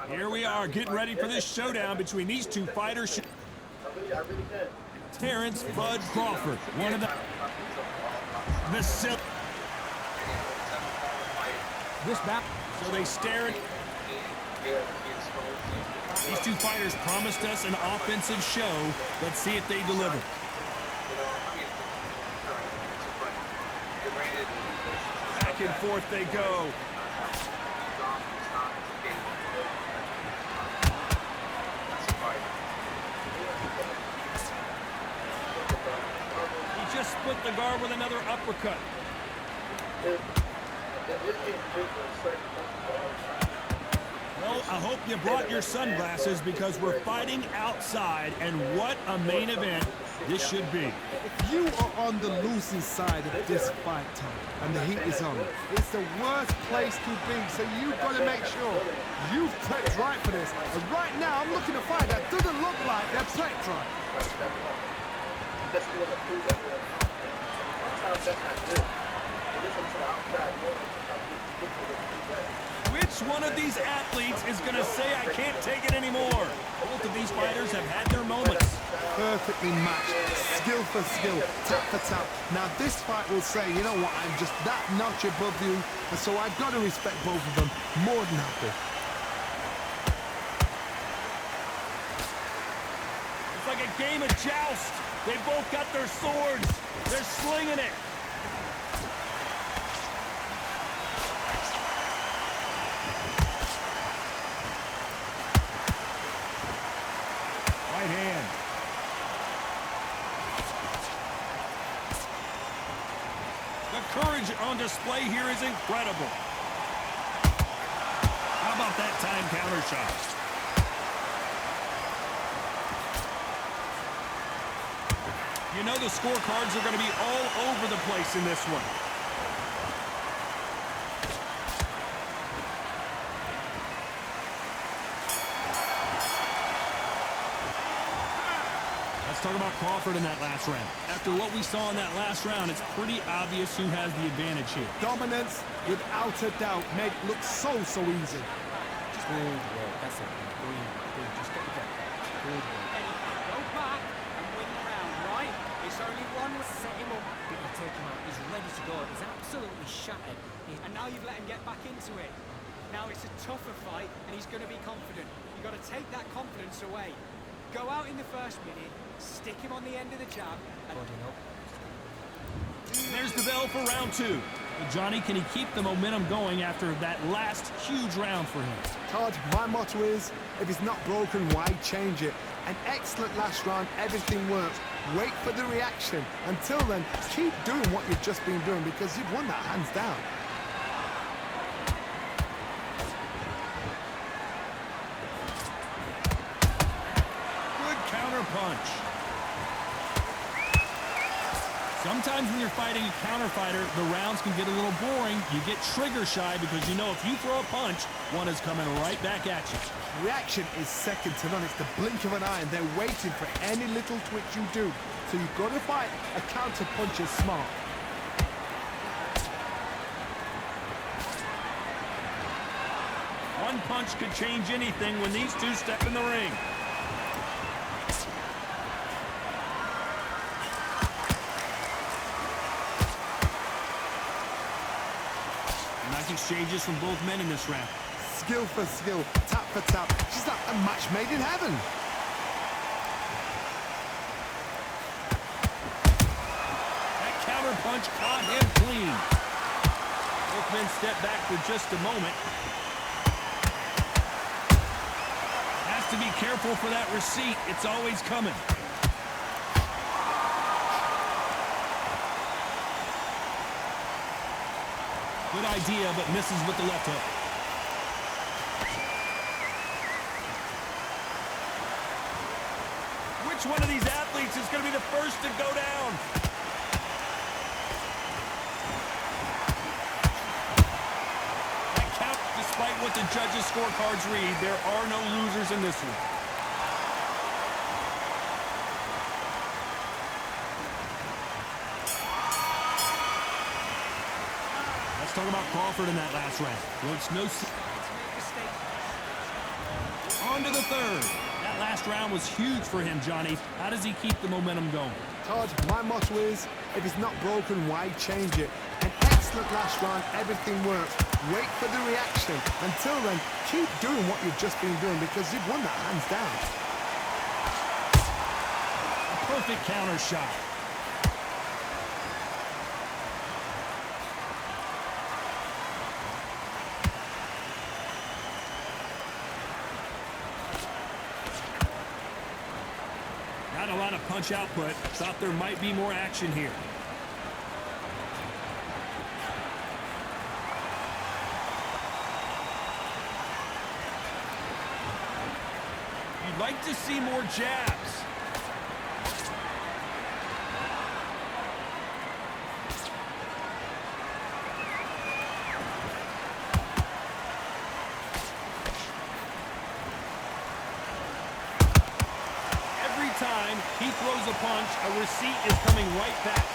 Here we are, getting ready for this showdown between these two fighters. Terrence Bud Crawford, one of the this battle. So they stare at. These two fighters promised us an offensive show. Let's see if they deliver. Back and forth they go. He just split the guard with another uppercut. Well, I hope you brought your sunglasses because we're fighting outside, and what a main event this should be. If you are on the losing side of this fight, Tom, and the heat is on, it's the worst place to be, so you've got to make sure you've prepped right for this. And right now, I'm looking at a fight that doesn't look like they're prepped right. Which one of these athletes is going to say, I can't take it anymore? Both of these fighters have had their moments. Perfectly matched, skill for skill, tap for tap. Now this fight will say, you know what, I'm just that notch above you, and so I've got to respect both of them more than happy. It's like a game of joust. They both got their swords. They're slinging it. Right hand. The courage on display here is incredible. How about that time counter shot? You know the scorecards are going to be all over the place in this one. Let's talk about Crawford in that last round. After what we saw in that last round, it's pretty obvious who has the advantage here. Dominance, without a doubt, made it look so easy. Good work, that's it. Good. Just get the get back. Good work. Go back and win the round, right? It's only one. Set him up, but you take him out. He's ready to go. He's absolutely shattered. And now you've let him get back into it. Now it's a tougher fight, and he's going to be confident. You've got to take that confidence away. Go out in the first minute, stick him on the end of the jab. And there's the bell for round two. Johnny, can he keep the momentum going after that last huge round for him? Todd, my motto is, if it's not broken, why change it? An excellent last round, everything works. Wait for the reaction. Until then, keep doing what you've just been doing because you've won that hands down. Good counter punch. Sometimes when you're fighting a counter fighter, the rounds can get a little boring. You get trigger shy because you know if you throw a punch, one is coming right back at you. Reaction is second to none. It's the blink of an eye, and they're waiting for any little twitch you do. So you've got to fight a counter puncher smart. One punch could change anything when these two step in the ring. Nice exchanges from both men in this round. Skill for skill, tap for tap. She's like a match made in heaven. That counter punch caught him clean. Both men step back for just a moment. Has to be careful for that receipt. It's always coming. Good idea, but misses with the left hook. Which one of these athletes is going to be the first to go down? That count, despite what the judges' scorecards read, there are no losers in this one. Let's talk about Crawford in that last round. Well, it's no... On to the third. That last round was huge for him, Johnny. How does he keep the momentum going? Todd, my motto is, if it's not broken, why change it? An excellent last round, everything works. Wait for the reaction. Until then, keep doing what you've just been doing because you've won that hands down. A perfect counter shot. Not a lot of punch output. Thought there might be more action here. You'd like to see more jabs. Time he throws a punch, a receipt is coming right back.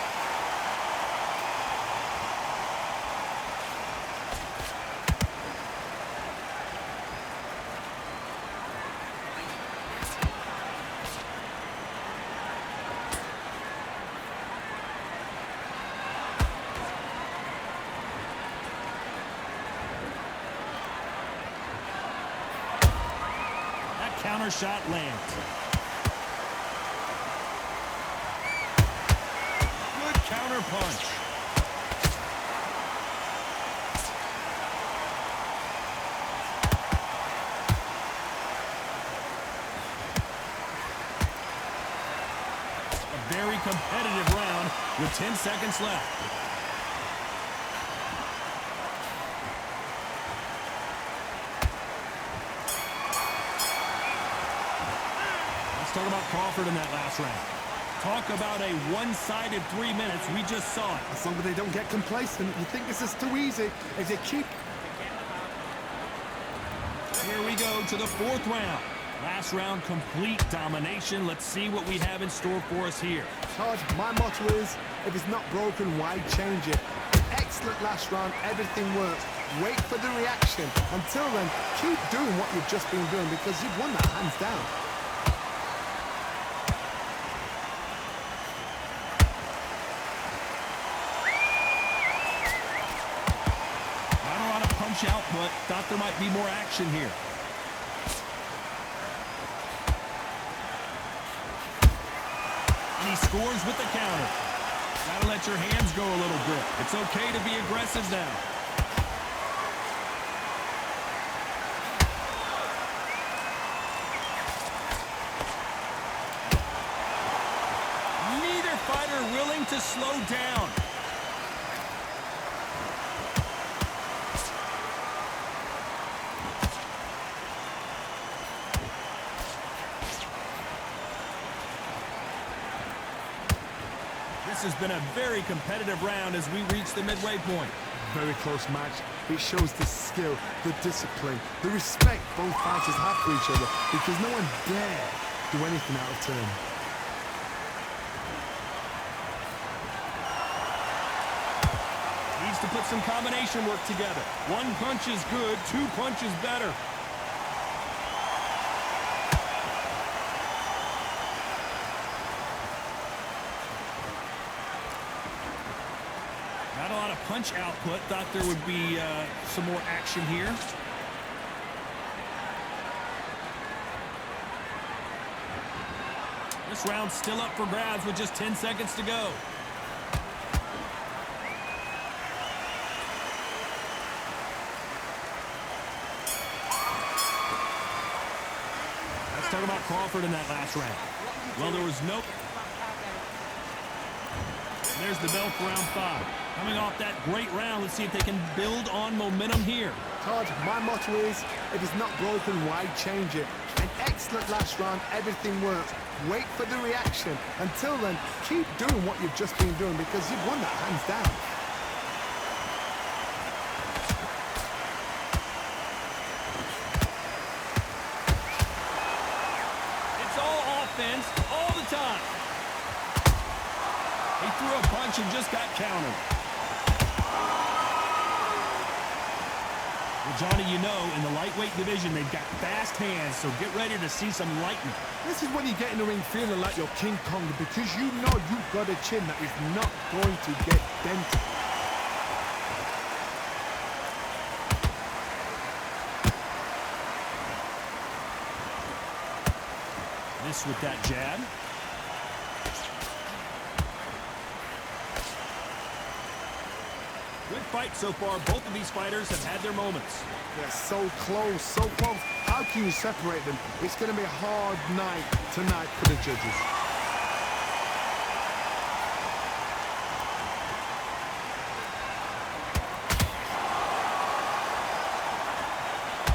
That counter shot lands. Counter punch. A very competitive round with 10 seconds left. Let's talk about Crawford in that last round. Talk about a one-sided 3 minutes. We just saw it. As long as they don't get complacent, you think this is too easy. If they keep... Here we go to the fourth round. Last round, complete domination. Let's see what we have in store for us here. Todd, my motto is, if it's not broken, why change it? An excellent last round, everything works. Wait for the reaction. Until then, keep doing what you've just been doing because you've won that hands down. Output. Thought there might be more action here. And he scores with the counter. Gotta let your hands go a little bit. It's okay to be aggressive now. Neither fighter willing to slow down. This has been a very competitive round as we reach the midway point. Very close match. It shows the skill, the discipline, the respect both fighters have for each other because no one dare do anything out of turn. Needs to put some combination work together. One punch is good, two punches better. Not a lot of punch output. Thought there would be some more action here. This round's still up for grabs with just 10 seconds to go. Let's talk about Crawford in that last round. Well, there was no... There's the bell for round 5. Coming off that great round, let's see if they can build on momentum here. Todd, my motto is, if it's not broken, why change it? An excellent last round, everything works. Wait for the reaction. Until then, keep doing what you've just been doing because you've won that hands down. It's all offense, all the time. He threw a punch and just got countered. Well, Johnny, you know, in the lightweight division, they've got fast hands, so get ready to see some lightning. This is when you get in the ring feeling like you're King Kong because you know you've got a chin that is not going to get dented. This with that jab. Good fight so far. Both of these fighters have had their moments. They're so close, so close. How can you separate them? It's going to be a hard night tonight for the judges.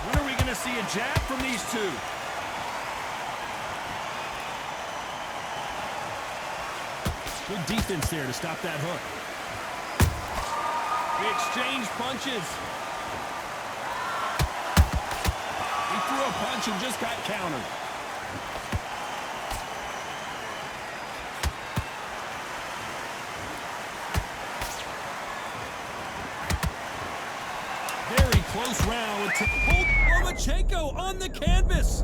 When are we going to see a jab from these two? Good defense there to stop that hook. They exchange punches. He threw a punch and just got countered. Very close round with Lomachenko on the canvas.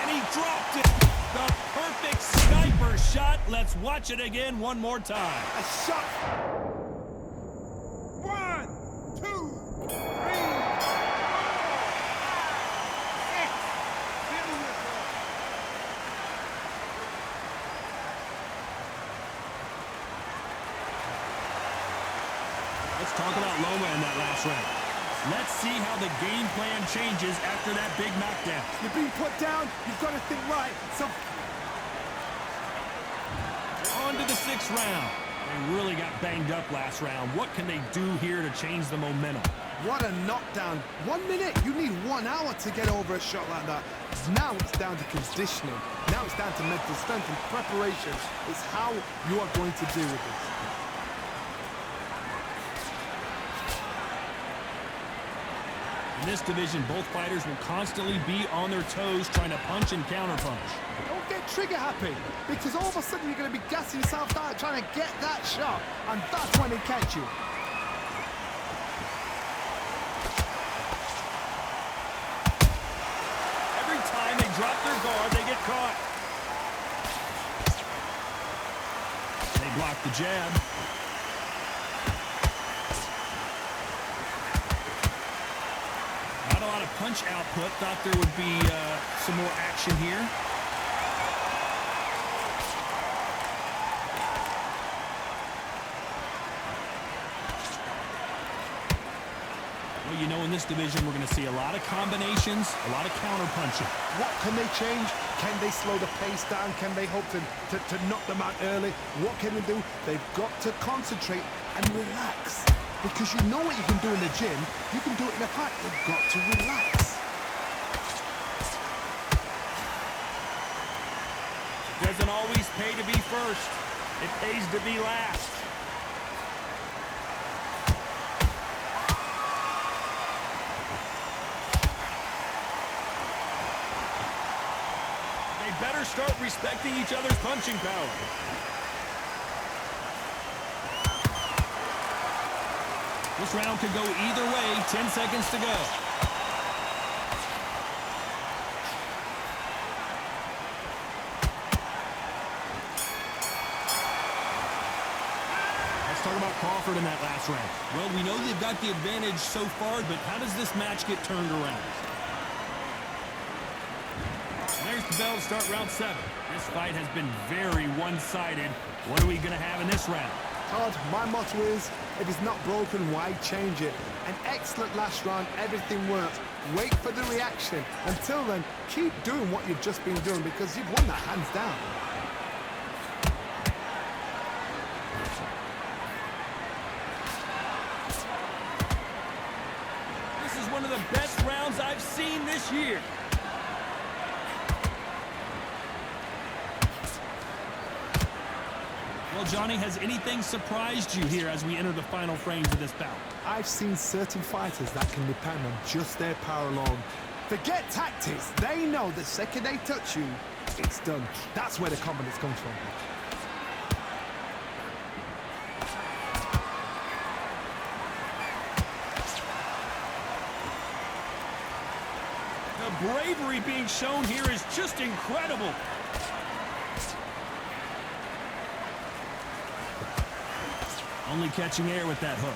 And he dropped it. The perfect sniper shot. Let's watch it again one more time. A shot. 1, 2, 3, 4, 5, 6. Let's talk about Loma in that last round. Let's see how the game plan changes after that big knockdown. You're being put down. You've got to think right. So On to the 6th round. They really got banged up last round. What can they do here to change the momentum? what a knockdown. 1 minute. You need 1 hour to get over a shot like that. Now it's down to conditioning. Now it's down to mental strength and preparation. It's how you are going to deal with this. In this division, both fighters will constantly be on their toes trying to punch and counterpunch. Don't get trigger happy, because all of a sudden you're going to be gassing yourself out trying to get that shot, and that's when they catch you. Every time they drop their guard, they get caught. They block the jab. Not a lot of punch output. Thought there would be some more action here. Well, you know, in this division, we're going to see a lot of combinations, a lot of counter-punching. What can they change? Can they slow the pace down? Can they hope to knock them out early? What can they do? They've got to concentrate and relax. Because you know what you can do in the gym, you can do it in a fight. You've got to relax. It doesn't always pay to be first. It pays to be last. They better start respecting each other's punching power. This round could go either way. 10 seconds to go. Let's talk about Crawford in that last round. Well, we know they've got the advantage so far, but how does this match get turned around? There's the bell to start round 7. This fight has been very one-sided. What are we going to have in this round? Todd, my motto is, if it's not broken, why change it? An excellent last round, everything works. Wait for the reaction. Until then, keep doing what you've just been doing because you've won that hands down. This is one of the best rounds I've seen this year. Well, Johnny, has anything surprised you here as we enter the final frames of this bout? I've seen certain fighters that can depend on just their power alone. Forget tactics. They know the second they touch you, it's done. That's where the confidence comes from. The bravery being shown here is just incredible. Only catching air with that hook.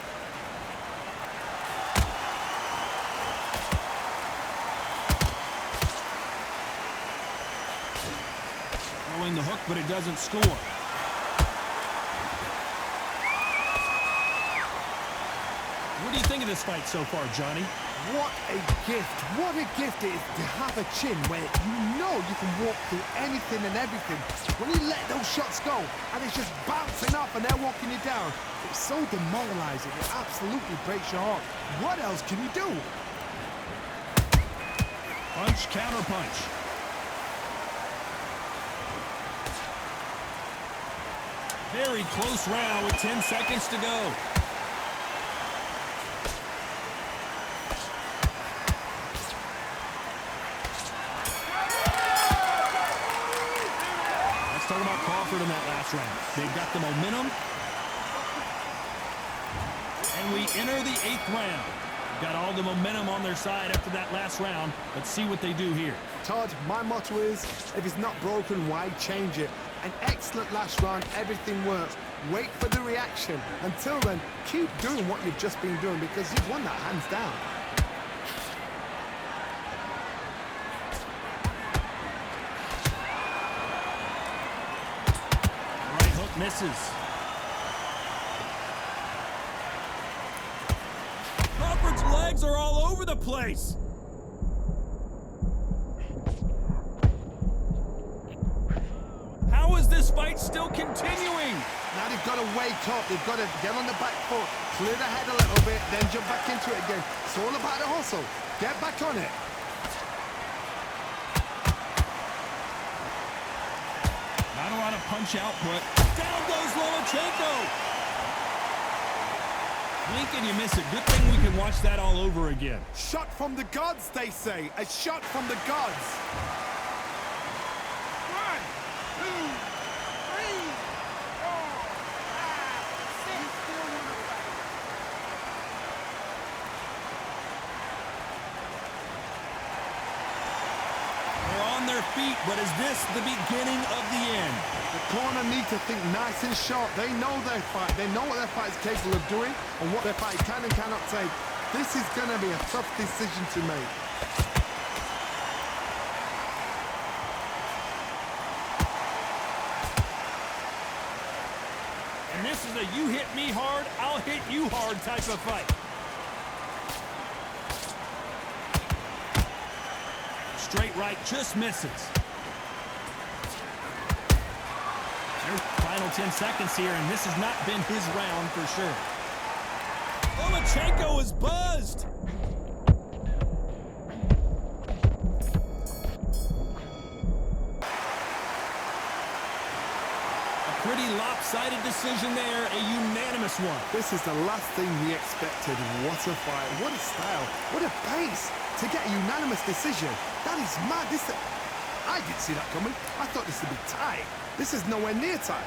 Throwing the hook, but it doesn't score. What do you think of this fight so far, Johnny? What a gift. What a gift it is to have a chin where you know you can walk through anything and everything. When you let those shots go and it's just bouncing off and they're walking you down, it's so demoralizing. It absolutely breaks your heart. What else can you do? Punch, counter punch. Very close round with 10 seconds to go. Let's talk about Crawford in that last round. They've got the momentum. And we enter the 8th round. Got all the momentum on their side after that last round. Let's see what they do here. Todd, my motto is, if it's not broken, why change it? An excellent last round, everything works. Wait for the reaction. Until then, keep doing what you've just been doing because you've won that hands down. Right hook misses. Crawford's legs are all over the place. How is this fight still continuing? Now they've got to wake up. They've got to get on the back foot, clear the head a little bit, then jump back into it again. It's all about the hustle. Get back on it. Not a lot of punch output. Down goes Lomachenko. Blink and you miss it. Good thing we can watch that all over again. Shot from the gods, they say. A shot from the gods. 1, 2, 3, 4, 5, 6. They're on their feet, but is this the beginning of the end? The corner need to think nice and sharp. They know their fight. They know what their fight is capable of doing and what their fight can and cannot take. This is going to be a tough decision to make. And this is a you hit me hard, I'll hit you hard type of fight. Straight right just misses. There's final 10 seconds here, and this has not been his round for sure. Lomachenko is buzzed. A pretty lopsided decision there, a unanimous one. This is the last thing we expected. What a fight. What a style. What a pace to get a unanimous decision. That is mad. I didn't see that coming. I thought this would be tight. This is nowhere near tight.